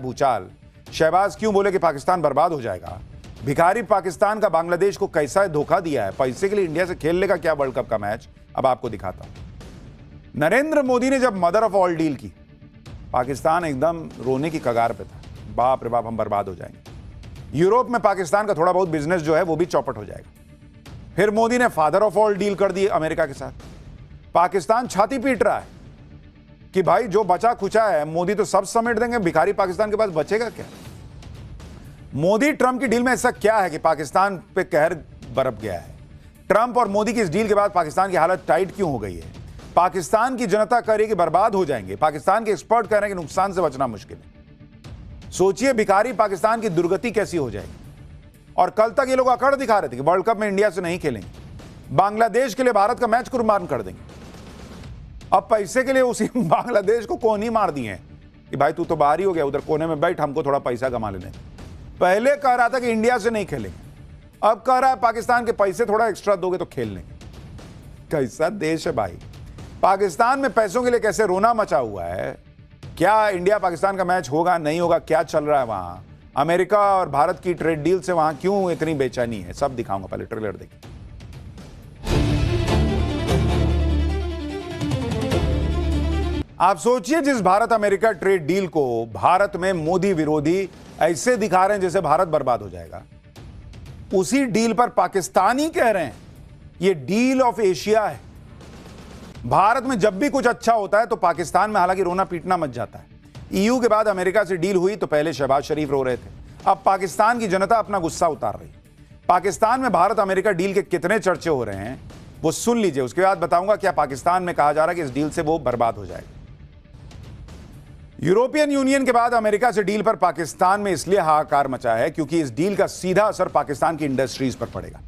भूचाल, शहबाज क्यों बोले कि पाकिस्तान बर्बाद हो जाएगा, भिखारी पाकिस्तान का बांग्लादेश को कैसा धोखा दिया है, पैसे के लिए इंडिया से खेल लेगा क्या वर्ल्ड कप का मैच, अब आपको दिखाता हूं। नरेंद्र मोदी ने जब मदर ऑफ ऑल डील की, पाकिस्तान एकदम रोने की कगार पे था, बाप रे बाप हम बर्बाद हो जाएंगे। यूरोप में पाकिस्तान का थोड़ा बहुत बिजनेस जो है वो भी चौपट हो जाएगा। फिर मोदी ने फादर ऑफ ऑल डील कर दी अमेरिका के साथ। पाकिस्तान छाती पीट रहा है कि भाई जो बचा खुचा है मोदी तो सब समेट देंगे, भिखारी पाकिस्तान के पास बचेगा क्या। मोदी ट्रंप की डील में ऐसा क्या है कि पाकिस्तान पे कहर बरप गया है। ट्रंप और मोदी की इस डील के बाद पाकिस्तान की हालत टाइट क्यों हो गई है। पाकिस्तान की जनता कह रही है कि बर्बाद हो जाएंगे, पाकिस्तान के एक्सपर्ट कह रहे हैं कि नुकसान से बचना मुश्किल है। सोचिए भिखारी पाकिस्तान की दुर्गति कैसी हो जाएगी। और कल तक ये लोग अकड़ दिखा रहे थे कि वर्ल्ड कप में इंडिया से नहीं खेलेंगे, बांग्लादेश के लिए भारत का मैच कुर्बान कर देंगे। अब पैसे के लिए उसी बांग्लादेश को कोन ही मार दिए हैं कि भाई तू तो बाहर ही हो गया, उधर कोने में बैठ, हमको थोड़ा पैसा कमा लेने। पहले कह रहा था कि इंडिया से नहीं खेलेंगे, अब कह रहा है पाकिस्तान के पैसे थोड़ा एक्स्ट्रा दोगे तो खेल लेंगे। कैसा देश है भाई। पाकिस्तान में पैसों के लिए कैसे रोना मचा हुआ है। क्या इंडिया पाकिस्तान का मैच होगा नहीं होगा, क्या चल रहा है वहां, अमेरिका और भारत की ट्रेड डील से वहां क्यों इतनी बेचैनी है, सब दिखाऊंगा। पहले ट्रेलर देखिए। आप सोचिए जिस भारत अमेरिका ट्रेड डील को भारत में मोदी विरोधी ऐसे दिखा रहे हैं जैसे भारत बर्बाद हो जाएगा, उसी डील पर पाकिस्तानी कह रहे हैं ये डील ऑफ एशिया है। भारत में जब भी कुछ अच्छा होता है तो पाकिस्तान में हालांकि रोना पीटना मच जाता है। ईयू के बाद अमेरिका से डील हुई तो पहले शहबाज शरीफ रो रहे थे, अब पाकिस्तान की जनता अपना गुस्सा उतार रही। पाकिस्तान में भारत अमेरिका डील के कितने चर्चे हो रहे हैं वो सुन लीजिए, उसके बाद बताऊंगा क्या पाकिस्तान में कहा जा रहा है कि इस डील से वो बर्बाद हो जाएगा। यूरोपियन यूनियन के बाद अमेरिका से डील पर पाकिस्तान में इसलिए हाहाकार मचा है क्योंकि इस डील का सीधा असर पाकिस्तान की इंडस्ट्रीज पर पड़ेगा।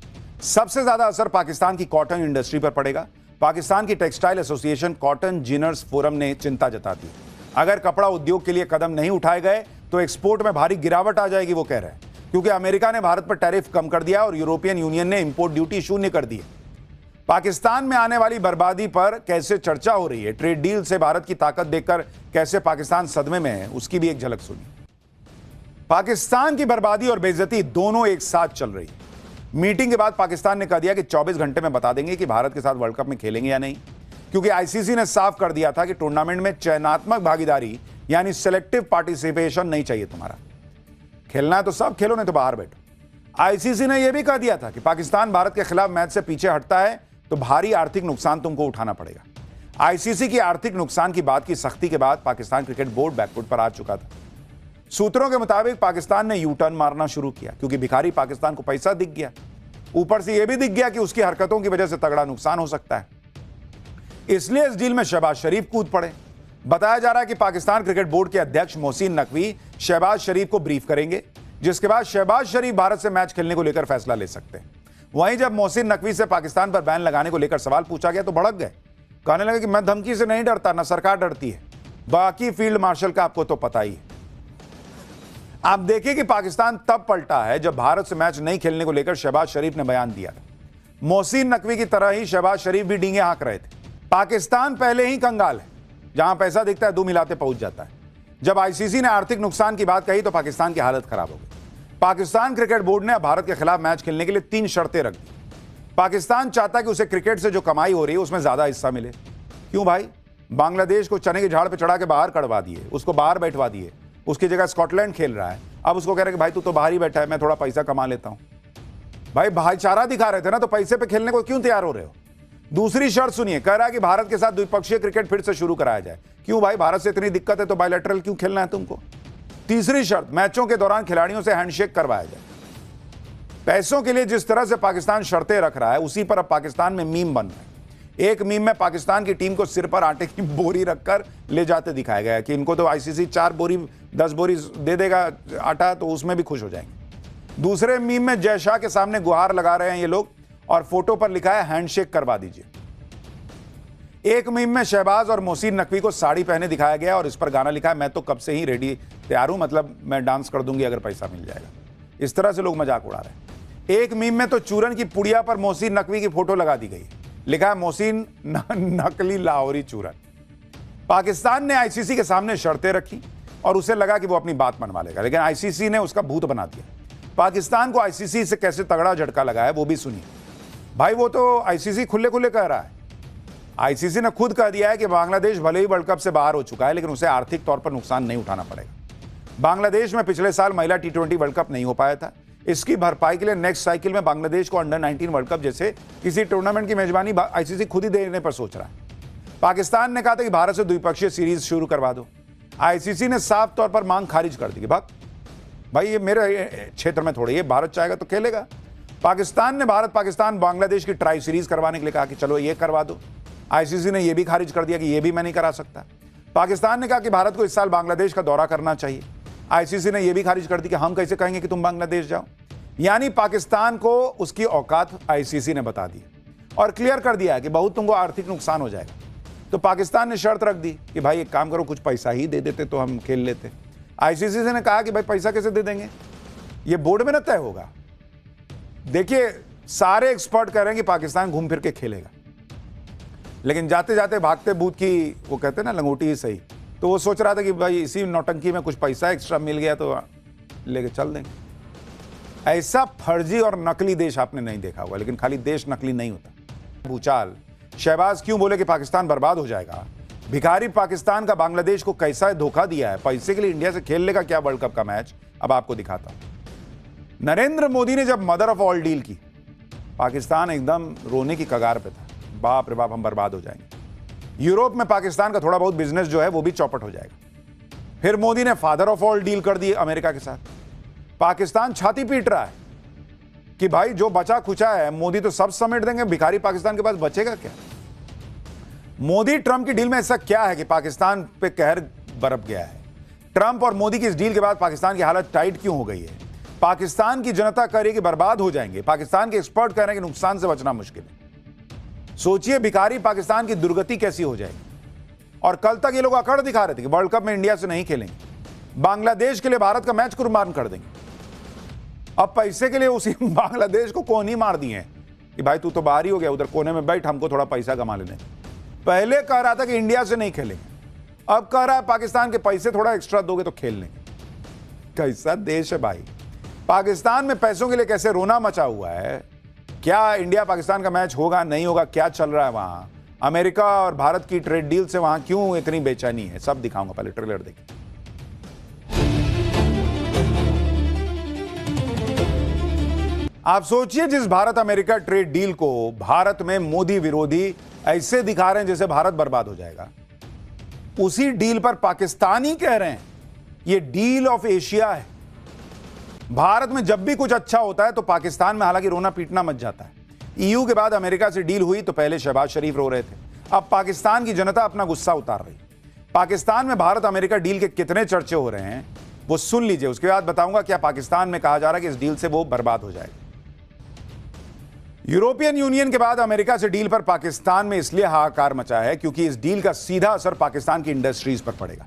सबसे ज्यादा असर पाकिस्तान की कॉटन इंडस्ट्री पर पड़ेगा। पाकिस्तान की textile association cotton ginners forum ने चिंता जता दी। अगर कपड़ा उद्योग के लिए कदम नहीं उठाए गए तो एक्सपोर्ट में भारी गिरावट आ जाएगी, वो कह रहे हैं, क्योंकि अमेरिका ने भारत पर टैरिफ कम कर दिया और यूरोपियन यूनियन ने इंपोर्ट ड्यूटी शून्य कर दी है। पाकिस्तान में आने वाली बर्बादी पर कैसे चर्चा हो रही है, ट्रेड डील से भारत की ताकत देखकर कैसे पाकिस्तान सदमे में है, उसकी भी एक झलक सुनिए। पाकिस्तान की बर्बादी और बेइज्जती दोनों एक साथ चल रही है। मीटिंग के बाद पाकिस्तान ने कह दिया कि 24 घंटे में बता देंगे कि भारत के साथ वर्ल्ड कप में खेलेंगे या नहीं, क्योंकि आईसीसी ने साफ कर दिया था कि टूर्नामेंट में चयनात्मक भागीदारी यानी सिलेक्टिव पार्टिसिपेशन नहीं चाहिए तुम्हारा। खेलना है तो सब खेलो, नहीं तो बाहर बैठो। आईसीसी ने यह भी कह दिया था कि पाकिस्तान भारत के खिलाफ मैच से पीछे हटता है तो भारी आर्थिक नुकसान तुमको उठाना पड़ेगा। आईसीसी की आर्थिक नुकसान की बात की सख्ती के बाद पाकिस्तान क्रिकेट बोर्ड बैकफुट पर आ चुका था। सूत्रों के मुताबिक पाकिस्तान ने यू टर्न मारना शुरू किया क्योंकि भिखारी पाकिस्तान को पैसा दिख गया, ऊपर से यह भी दिख गया कि उसकी हरकतों की वजह से तगड़ा नुकसान हो सकता है। इसलिए इस डील में शहबाज शरीफ कूद पड़े। बताया जा रहा है कि पाकिस्तान क्रिकेट बोर्ड के अध्यक्ष मोहसिन नकवी शहबाज शरीफ को ब्रीफ करेंगे, जिसके बाद शहबाज शरीफ भारत से मैच खेलने को लेकर फैसला ले सकते हैं। वहीं जब मोहसिन नकवी से पाकिस्तान पर बैन लगाने को लेकर सवाल पूछा गया तो भड़क गए, कहने लगे कि मैं धमकी से नहीं डरता, ना सरकार डरती है, बाकी फील्ड मार्शल का आपको तो पता ही है। आप देखिए कि पाकिस्तान तब पलटा है जब भारत से मैच नहीं खेलने को लेकर शहबाज शरीफ ने बयान दिया था। मोहसिन नकवी की तरह ही शहबाज शरीफ भी डींगे हाँक रहे थे। पाकिस्तान पहले ही कंगाल है, जहां पैसा दिखता है दो मिलाते पहुंच जाता है। जब आईसीसी ने आर्थिक नुकसान की बात कही तो पाकिस्तान की हालत खराब हो गई। पाकिस्तान क्रिकेट बोर्ड ने भारत के खिलाफ मैच खेलने के लिए 3 शर्तें रख दी। पाकिस्तान चाहता कि उसे क्रिकेट से जो कमाई हो रही है उसमें ज्यादा हिस्सा मिले। क्यों भाई, बांग्लादेश को चने के झाड़ पे चढ़ा के बाहर कड़वा दिए, उसको बाहर बैठवा दिए, उसकी जगह स्कॉटलैंड खेल रहा है। अब उसको कह रहे कि भाई तू तो बाहर ही बैठा है, मैं थोड़ा पैसा कमा लेता हूं। भाई भाईचारा दिखा रहे थे ना, तो पैसे पे खेलने को क्यों तैयार हो रहे हो। दूसरी शर्त सुनिए, कह रहा है कि भारत के साथ द्विपक्षीय क्रिकेट फिर से शुरू कराया जाए। क्यों भाई, भारत से इतनी दिक्कत है तो बायलैटरल क्यों खेलना है तुमको। तीसरी शर्त, मैचों के दौरान खिलाड़ियों से हैंडशेक करवाया जाए। पैसों के लिए जिस तरह से पाकिस्तान शर्तें रख रहा है उसी पर अब पाकिस्तान में मीम बन रहा है। एक मीम में पाकिस्तान की टीम को सिर पर आटे की बोरी रखकर ले जाते दिखाया गया कि इनको तो आईसीसी 4 बोरी 10 बोरी दे देगा आटा, तो उसमें भी खुश हो जाएंगे। दूसरे मीम में जय शाह के सामने गुहार लगा रहे हैं ये लोग और फोटो पर लिखा है हैंडशेक करवा दीजिए। एक मीम में शहबाज और मोहसिन नकवी को साड़ी पहने दिखाया गया और इस पर गाना लिखा है मैं तो कब से ही रेडी तैयार हूं, मतलब मैं डांस कर दूंगी अगर पैसा मिल जाएगा। इस तरह से लोग मजाक उड़ा रहे हैं। एक मीम में तो चूरन की पुड़िया पर मोहसिन नकवी की फोटो लगा दी गई, लिखा है मोहसिन नकली लाहौरी चूरन। पाकिस्तान ने आईसीसी के सामने शर्तें रखी और उसे लगा कि वो अपनी बात मनवा लेगा, लेकिन आईसीसी ने उसका भूत बना दिया। पाकिस्तान को आईसीसी से कैसे तगड़ा झटका लगा है वो भी सुनिए। भाई वो तो आईसीसी खुले खुले कह रहा है, आईसीसी ने खुद कह दिया है कि बांग्लादेश भले ही वर्ल्ड कप से बाहर हो चुका है लेकिन उसे आर्थिक तौर पर नुकसान नहीं उठाना पड़ेगा। बांग्लादेश में पिछले साल महिला टी20 वर्ल्ड कप नहीं हो पाया था, इसकी भरपाई के लिए नेक्स्ट साइकिल में बांग्लादेश को अंडर 19 वर्ल्ड कप जैसे किसी टूर्नामेंट की मेजबानी आईसीसी खुद ही देने पर सोच रहा है। पाकिस्तान ने कहा था कि भारत से द्विपक्षीय सीरीज शुरू करवा दो, आईसीसी ने साफ तौर पर मांग खारिज कर दी कि भाई ये मेरे क्षेत्र में थोड़ी है, भारत चाहेगा तो खेलेगा। पाकिस्तान ने भारत पाकिस्तान बांग्लादेश की ट्राई सीरीज करवाने के लिए कहा कि चलो ये करवा दो, आईसीसी ने यह भी खारिज कर दिया कि ये भी मैं नहीं करा सकता। पाकिस्तान ने कहा कि भारत को इस साल बांग्लादेश का दौरा करना चाहिए, आईसीसी ने यह भी खारिज कर दी कि हम कैसे कहेंगे कि तुम बांग्लादेश जाओ। यानी पाकिस्तान को उसकी औकात आईसीसी ने बता दी और क्लियर कर दिया है कि बहुत तुमको आर्थिक नुकसान हो जाएगा। तो पाकिस्तान ने शर्त रख दी कि भाई एक काम करो, कुछ पैसा ही दे देते तो हम खेल लेते। आईसीसी ने कहा कि भाई पैसा कैसे दे देंगे, ये बोर्ड में न तय होगा। देखिए सारे एक्सपर्ट कह रहे हैं कि पाकिस्तान घूम फिर के खेलेगा, लेकिन जाते जाते भागते भूत की वो कहते हैं ना लंगोटी ही सही, तो वो सोच रहा था कि भाई इसी नौटंकी में कुछ पैसा एक्स्ट्रा मिल गया तो लेके चल देंगे। ऐसा फर्जी और नकली देश आपने नहीं देखा होगा, लेकिन खाली देश नकली नहीं होता। भूचाल शहबाज क्यों बोले कि पाकिस्तान बर्बाद हो जाएगा, भिखारी पाकिस्तान का बांग्लादेश को कैसा धोखा दिया है, पैसे के लिए इंडिया से खेल लेगा क्या वर्ल्ड कप का मैच, अब आपको दिखाता हूं। नरेंद्र मोदी ने जब मदर ऑफ ऑल डील की, पाकिस्तान एकदम रोने की कगार पे था, बाप रे बाप हम बर्बाद हो जाएंगे। यूरोप में पाकिस्तान का थोड़ा बहुत बिजनेस जो है वो भी चौपट हो जाएगा। फिर मोदी ने फादर ऑफ ऑल डील कर दी अमेरिका के साथ। पाकिस्तान छाती पीट रहा है कि भाई जो बचा खुचा है मोदी तो सब समेट देंगे, भिखारी पाकिस्तान के पास बचेगा क्या। मोदी ट्रंप की डील में ऐसा क्या है कि पाकिस्तान पे कहर बरप गया है। ट्रंप और मोदी की इस डील के बाद पाकिस्तान की हालत टाइट क्यों हो गई है। पाकिस्तान की जनता कह रही है कि बर्बाद हो जाएंगे, पाकिस्तान के एक्सपर्ट कह रहे हैं कि नुकसान से बचना मुश्किल है। सोचिए भिखारी पाकिस्तान की दुर्गति कैसी हो जाएगी। और कल तक ये लोग अकड़ दिखा रहे थे कि वर्ल्ड कप में इंडिया से नहीं खेलेंगे, बांग्लादेश के लिए भारत का मैच कुर्बान कर देंगे। अब पैसे के लिए उसी बांग्लादेश को कौन ही मार दिए कि भाई तू तो बाहर ही हो गया, उधर कोने में बैठ, हमको थोड़ा पैसा कमा लेने। पहले कह रहा था कि इंडिया से नहीं खेलेंगे, अब कह रहा है पाकिस्तान के पैसे थोड़ा एक्स्ट्रा दोगे तो खेल लेंगे। कैसा देश है भाई। पाकिस्तान में पैसों के लिए कैसे रोना मचा हुआ है। क्या इंडिया पाकिस्तान का मैच होगा नहीं होगा, क्या चल रहा है वहां, अमेरिका और भारत की ट्रेड डील से वहां क्यों इतनी बेचैनी है, सब दिखाऊंगा। पहले ट्रेलर देखिए। आप सोचिए जिस भारत अमेरिका ट्रेड डील को भारत में मोदी विरोधी ऐसे दिखा रहे हैं जैसे भारत बर्बाद हो जाएगा, उसी डील पर पाकिस्तान ही कह रहे हैं ये डील ऑफ एशिया है। भारत में जब भी कुछ अच्छा होता है तो पाकिस्तान में हालांकि रोना पीटना मच जाता है। ईयू के बाद अमेरिका से डील हुई तो पहले शहबाज शरीफ रो रहे थे, अब पाकिस्तान की जनता अपना गुस्सा उतार रही। पाकिस्तान में भारत अमेरिका डील के कितने चर्चे हो रहे हैं वो सुन लीजिए, उसके बाद बताऊंगा क्या पाकिस्तान में कहा जा रहा है कि इस डील से वो बर्बाद हो जाएगा। यूरोपियन यूनियन के बाद अमेरिका से डील पर पाकिस्तान में इसलिए हाहाकार मचा है क्योंकि इस डील का सीधा असर पाकिस्तान की इंडस्ट्रीज पर पड़ेगा।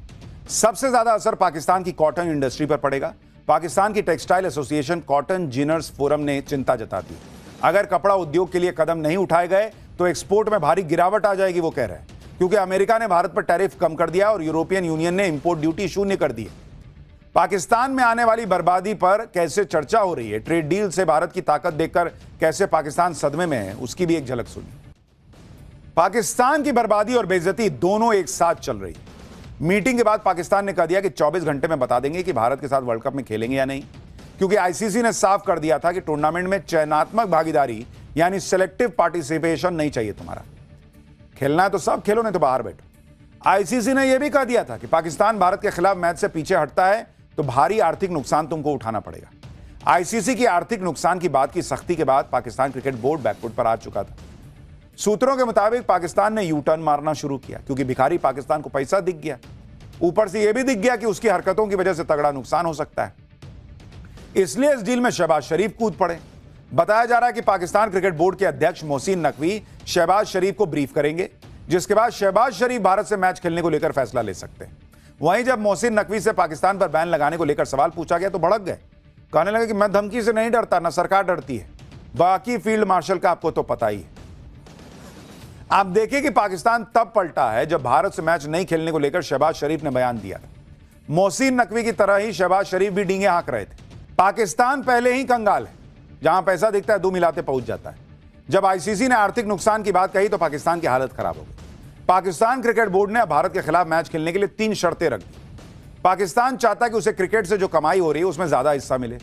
सबसे ज्यादा असर पाकिस्तान की कॉटन इंडस्ट्री पर पड़ेगा। पाकिस्तान की textile association cotton ginners forum ने चिंता जताती है, अगर कपड़ा उद्योग के लिए कदम नहीं उठाए गए तो एक्सपोर्ट में भारी गिरावट आ जाएगी। वो कह रहे हैं क्योंकि अमेरिका ने भारत पर टैरिफ कम कर दिया और यूरोपियन यूनियन ने इंपोर्ट ड्यूटी शून्य कर दी है। पाकिस्तान में आने वाली बर्बादी पर कैसे चर्चा हो रही है, ट्रेड डील से भारत की ताकत देखकर कैसे पाकिस्तान सदमे में है, उसकी भी एक झलक सुनिए। पाकिस्तान की बर्बादी और बेइज्जती दोनों एक साथ चल रही है। मीटिंग के बाद पाकिस्तान ने कह दिया कि 24 घंटे में बता देंगे कि भारत के साथ वर्ल्ड कप में खेलेंगे या नहीं, क्योंकि आईसीसी ने साफ कर दिया था कि टूर्नामेंट में चयनात्मक भागीदारी यानी सिलेक्टिव पार्टिसिपेशन नहीं चाहिए। तुम्हारा खेलना है तो सब खेलो, नहीं तो बाहर बैठो। आईसीसी ने यह भी कह दिया था कि पाकिस्तान भारत के खिलाफ मैच से पीछे हटता है तो भारी आर्थिक नुकसान तुमको उठाना पड़ेगा। आईसीसी की आर्थिक नुकसान की बात की सख्ती के बाद पाकिस्तान क्रिकेट बोर्ड बैकफुट पर आ चुका था। सूत्रों के मुताबिक पाकिस्तान ने यू टर्न मारना शुरू किया क्योंकि भिखारी पाकिस्तान को पैसा दिख गया, ऊपर से यह भी दिख गया कि उसकी हरकतों की वजह से तगड़ा नुकसान हो सकता है। इसलिए इस डील में शहबाज शरीफ कूद पड़े। बताया जा रहा है कि पाकिस्तान क्रिकेट बोर्ड के अध्यक्ष मोहसिन नकवी शहबाज शरीफ को ब्रीफ करेंगे, जिसके बाद शहबाज शरीफ भारत से मैच खेलने को लेकर फैसला ले सकते हैं। वहीं जब मोहसिन नकवी से पाकिस्तान पर बैन लगाने को लेकर सवाल पूछा गया तो भड़क गए, कहने लगे कि मैं धमकी से नहीं डरता, ना सरकार डरती है, बाकी फील्ड मार्शल का आपको तो पता ही है। आप देखिए कि पाकिस्तान तब पलटा है जब भारत से मैच नहीं खेलने को लेकर शहबाज शरीफ ने बयान दिया था। मोहसिन नकवी की तरह ही शहबाज शरीफ भी डींगे हाँक रहे थे। पाकिस्तान पहले ही कंगाल है, जहां पैसा दिखता है दो मिलाते पहुंच जाता है। जब आईसीसी ने आर्थिक नुकसान की बात कही तो पाकिस्तान की हालत खराब हो गई। पाकिस्तान क्रिकेट बोर्ड ने भारत के खिलाफ मैच खेलने के लिए 3 शर्तें रख दी। पाकिस्तान चाहता है कि उसे क्रिकेट से जो कमाई हो रही है उसमें ज्यादा हिस्सा मिले।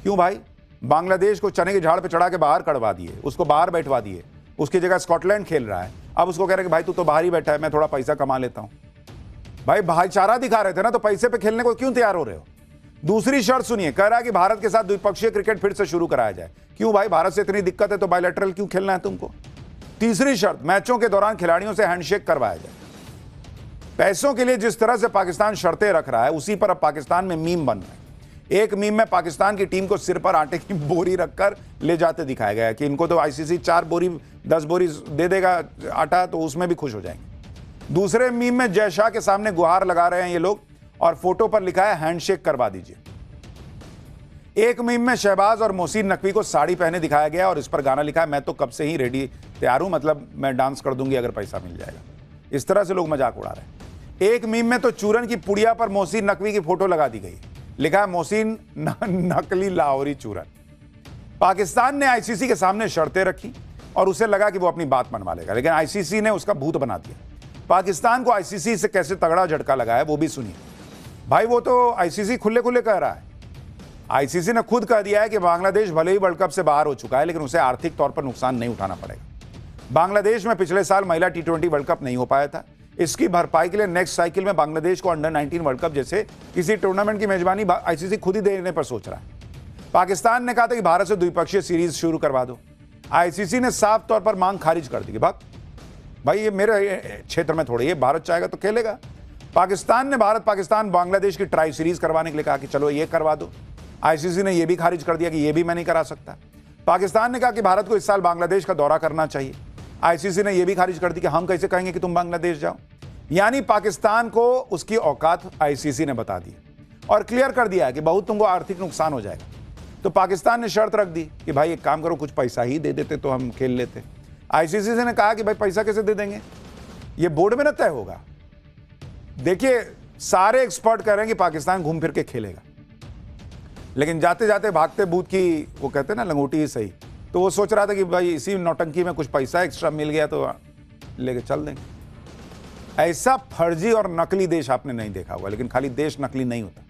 क्यों भाई? बांग्लादेश को चने के झाड़ पे चढ़ा के बाहर कड़वा दिए, उसको बाहर बैठवा दिए, उसकी जगह स्कॉटलैंड खेल रहा है। अब उसको कह रहे कि भाई तू तो बाहर ही बैठा है, मैं थोड़ा पैसा कमा लेता हूं। भाई भाईचारा दिखा रहे थे ना, तो पैसे पे खेलने को क्यों तैयार हो रहे हो? दूसरी शर्त सुनिए, कह रहा है कि भारत के साथ द्विपक्षीय क्रिकेट फिर से शुरू कराया जाए। क्यों भाई? भारत से इतनी दिक्कत है तो बायलैटरल क्यों खेलना है तुमको? तीसरी शर्त, मैचों के दौरान खिलाड़ियों से हैंडशेक करवाया जाए। पैसों के लिए जिस तरह से पाकिस्तान शर्तें रख रहा है उसी पर अब पाकिस्तान में मीम बन रहा है। एक मीम में पाकिस्तान की टीम को सिर पर आटे की बोरी रखकर ले जाते दिखाया गया है कि इनको तो आईसीसी 4 बोरी 10 बोरी दे देगा आटा, तो उसमें भी खुश हो जाएंगे। दूसरे मीम में जय शाह के सामने गुहार लगा रहे हैं ये लोग और फोटो पर लिखा है हैंडशेक करवा दीजिए। एक मीम में शहबाज और मोहसिन नकवी को साड़ी पहने दिखाया गया और इस पर गाना लिखा है मैं तो कब से ही रेडी तैयार हूं, मतलब मैं डांस कर दूंगी अगर पैसा मिल जाएगा। इस तरह से लोग मजाक उड़ा रहे हैं। एक मीम में तो चूरन की पुड़िया पर मोहसिन नकवी की फोटो लगा दी गई, लिखा है मोहसिन नकली लाहौरी चूरन। पाकिस्तान ने आईसीसी के सामने शर्तें रखी और उसे लगा कि वो अपनी बात मनवा लेगा, लेकिन आईसीसी ने उसका भूत बना दिया। पाकिस्तान को आईसीसी से कैसे तगड़ा झटका लगा है वो भी सुनिए। भाई वो तो आईसीसी खुले खुले कह रहा है। आईसीसी ने खुद कह दिया है कि बांग्लादेश भले ही वर्ल्ड कप से बाहर हो चुका है लेकिन उसे आर्थिक तौर पर नुकसान नहीं उठाना पड़ेगा। बांग्लादेश में पिछले साल महिला T20 वर्ल्ड कप नहीं हो पाया था। इसकी भरपाई के लिए नेक्स्ट साइकिल में बांग्लादेश को अंडर 19 वर्ल्ड कप जैसे किसी टूर्नामेंट की मेजबानी आईसीसी खुद ही देने पर सोच रहा है। पाकिस्तान ने कहा था कि भारत से द्विपक्षीय सीरीज शुरू करवा दो। आईसीसी ने साफ तौर पर मांग खारिज कर दी कि भाई ये मेरे क्षेत्र में थोड़ी, ये भारत चाहेगा तो खेलेगा। पाकिस्तान ने भारत पाकिस्तान बांग्लादेश की ट्राई सीरीज करवाने के लिए कहा कि चलो ये करवा दो। आईसीसी ने यह भी खारिज कर दिया कि यह भी मैं नहीं करा सकता। पाकिस्तान ने कहा कि भारत को इस साल बांग्लादेश का दौरा करना चाहिए। आईसीसी ने यह भी खारिज कर दी कि हम कैसे कहेंगे कि तुम बांग्लादेश जाओ। यानी पाकिस्तान को उसकी औकात आईसीसी ने बता दी और क्लियर कर दिया है कि बहुत तुमको आर्थिक नुकसान हो जाएगा। तो पाकिस्तान ने शर्त रख दी कि भाई एक काम करो, कुछ पैसा ही दे देते तो हम खेल लेते। आईसीसी ने कहा कि भाई पैसा कैसे दे देंगे, ये बोर्ड में न तय होगा। देखिए सारे एक्सपर्ट कह रहे हैं कि पाकिस्तान घूम फिर के खेलेगा, लेकिन जाते जाते भागते भूत की वो कहते हैं ना लंगोटी ही सही। तो वो सोच रहा था कि भाई इसी नौटंकी में कुछ पैसा एक्स्ट्रा मिल गया तो लेके चल देंगे। ऐसा फर्जी और नकली देश आपने नहीं देखा होगा, लेकिन खाली देश नकली नहीं होता।